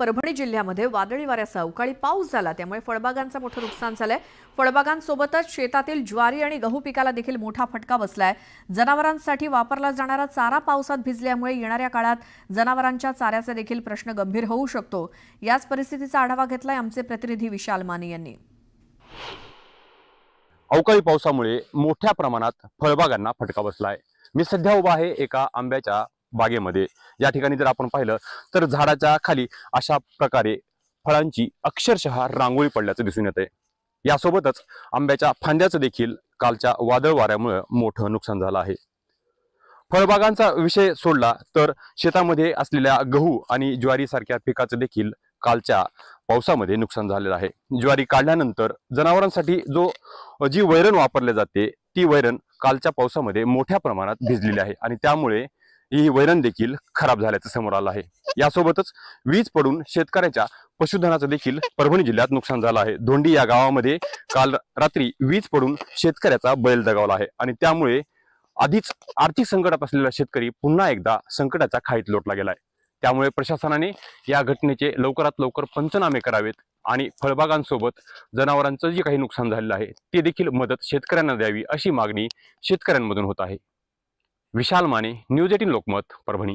परभणी जिल्ह्यामध्ये वादळी वाऱ्यासह अवकाळी पाऊस झाला, त्यामुळे फळबागांचं मोठं नुकसान झालंय। फळबागांसोबतच शेतातील ज्वारी आणि गहू पिकाला देखील मोठा फटका बसलाय। जनावरांसाठी वापरला जाणारा चारा पावसात भिजल्यामुळे येणाऱ्या काळात जनावरांच्या चाऱ्याचा देखील प्रश्न गंभीर होऊ शकतो। याच परिस्थितीचा आढावा घेतलाय आमचे प्रतिनिधी विशाल माने यांनी। अवकाळी पावसामुळे मोठ्या प्रमाणात फळबागांना फटका बसलाय। मी सध्या उभा आहे एका आंब्याच्या बागेमध्ये। या ठिकाणी जर आपण पाहिलं तर झाडाच्या खाली अशा प्रकारे फळांची अक्षरशः रांगोळी पडल्याचं दिसून येतंय। यासोबतच आंब्याच्या फांद्याचं देखील कालच्या वादळ वाऱ्यामुळे मोठं नुकसान झालं आहे। फळबागांचा विषय सोडला तर शेतामध्ये असलेल्या गहू आणि ज्वारी सारख्या पिकाचं देखील कालच्या पावसामध्ये नुकसान झालेलं आहे। ज्वारी काढल्यानंतर जनावरांसाठी जी वैरण वापरली जाते ती वैरण कालच्या पावसामध्ये मोठ्या प्रमाणात भिजलेली आहे आणि त्यामुळे ही वैरण देखील खराब झाल्याचं समोर आलं आहे। यासोबतच वीज पडून शेतकऱ्याच्या पशुधनाचं देखील परभणी जिल्ह्यात नुकसान झालं आहे। धोंडी या गावामध्ये काल रात्री वीज पडून शेतकऱ्याचा बैल दगावला आहे आणि त्यामुळे आधीच आर्थिक संकटात असलेला शेतकरी पुन्हा एकदा संकटाच्या खाईत लोटला गेलाय। त्यामुळे प्रशासनाने या घटनेचे लवकरात लवकर पंचनामे करावेत आणि फळबागांसोबत जनावरांचं जे काही नुकसान झालेलं आहे ते देखील मदत शेतकऱ्यांना द्यावी अशी मागणी शेतकऱ्यांमधून होत आहे। विशाल माने, न्यूज 18 लोकमत, परभणी।